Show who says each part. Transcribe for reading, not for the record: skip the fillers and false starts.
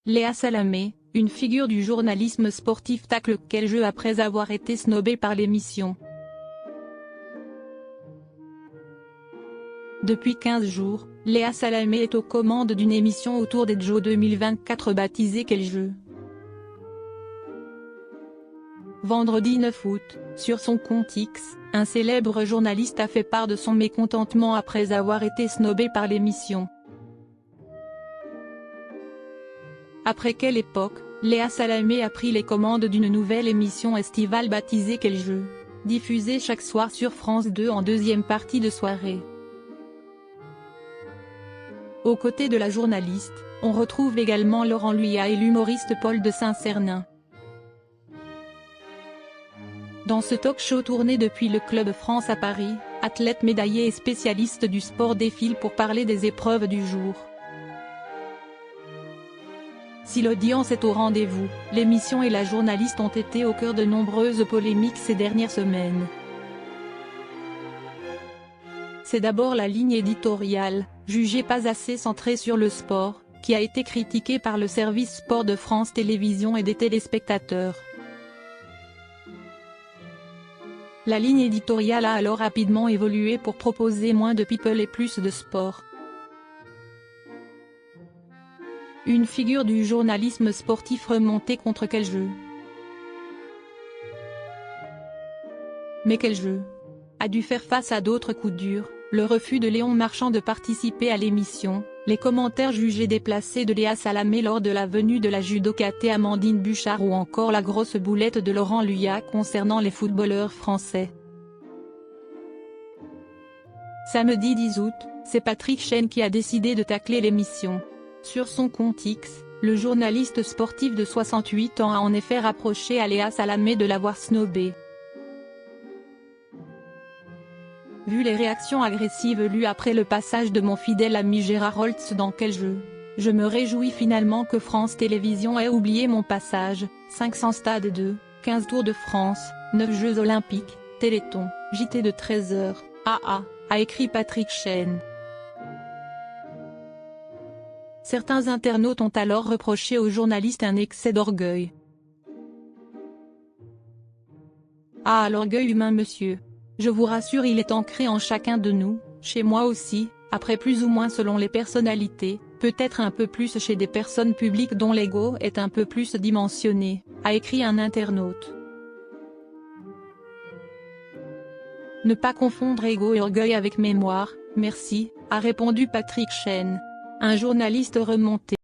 Speaker 1: Léa Salamé, une figure du journalisme sportif tacle quel jeu après avoir été snobée par l'émission. Depuis 15 jours, Léa Salamé est aux commandes d'une émission autour des JO 2024 baptisée Quel jeu. Vendredi 9 août, sur son compte X, un célèbre journaliste a fait part de son mécontentement après avoir été snobé par l'émission. Après quelle époque, Léa Salamé a pris les commandes d'une nouvelle émission estivale baptisée Quel jeu, diffusée chaque soir sur France 2 en deuxième partie de soirée. Aux côtés de la journaliste, on retrouve également Laurent Luyat et l'humoriste Paul de Saint-Cernin. Dans ce talk-show tourné depuis le Club France à Paris, athlètes médaillés et spécialistes du sport défilent pour parler des épreuves du jour. Si l'audience est au rendez-vous, l'émission et la journaliste ont été au cœur de nombreuses polémiques ces dernières semaines. C'est d'abord la ligne éditoriale, jugée pas assez centrée sur le sport, qui a été critiquée par le service sport de France Télévisions et des téléspectateurs. La ligne éditoriale a alors rapidement évolué pour proposer moins de people et plus de sport. Une figure du journalisme sportif remontée contre quel jeu. Mais quel jeu a dû faire face à d'autres coups durs, le refus de Léon Marchand de participer à l'émission, les commentaires jugés déplacés de Léa Salamé lors de la venue de la judokate Amandine Bouchard ou encore la grosse boulette de Laurent Luyat concernant les footballeurs français. Samedi 10 août, c'est Patrick Chêne qui a décidé de tacler l'émission. Sur son compte X, le journaliste sportif de 68 ans a en effet rapproché à Léa Salamé de l'avoir snobée. Vu les réactions agressives lues après le passage de mon fidèle ami Gérard Holtz dans Quel jeu, je me réjouis finalement que France Télévisions ait oublié mon passage. 500 stades 2, 15 Tours de France, 9 Jeux Olympiques, Téléthon, JT de 13h, AA, a écrit Patrick Chêne. Certains internautes ont alors reproché au journaliste un excès d'orgueil. Ah, l'orgueil humain monsieur. Je vous rassure, il est ancré en chacun de nous, chez moi aussi, après plus ou moins selon les personnalités, peut-être un peu plus chez des personnes publiques dont l'ego est un peu plus dimensionné, a écrit un internaute. Ne pas confondre ego et orgueil avec mémoire, merci, a répondu Patrick Chêne. Un journaliste remonté.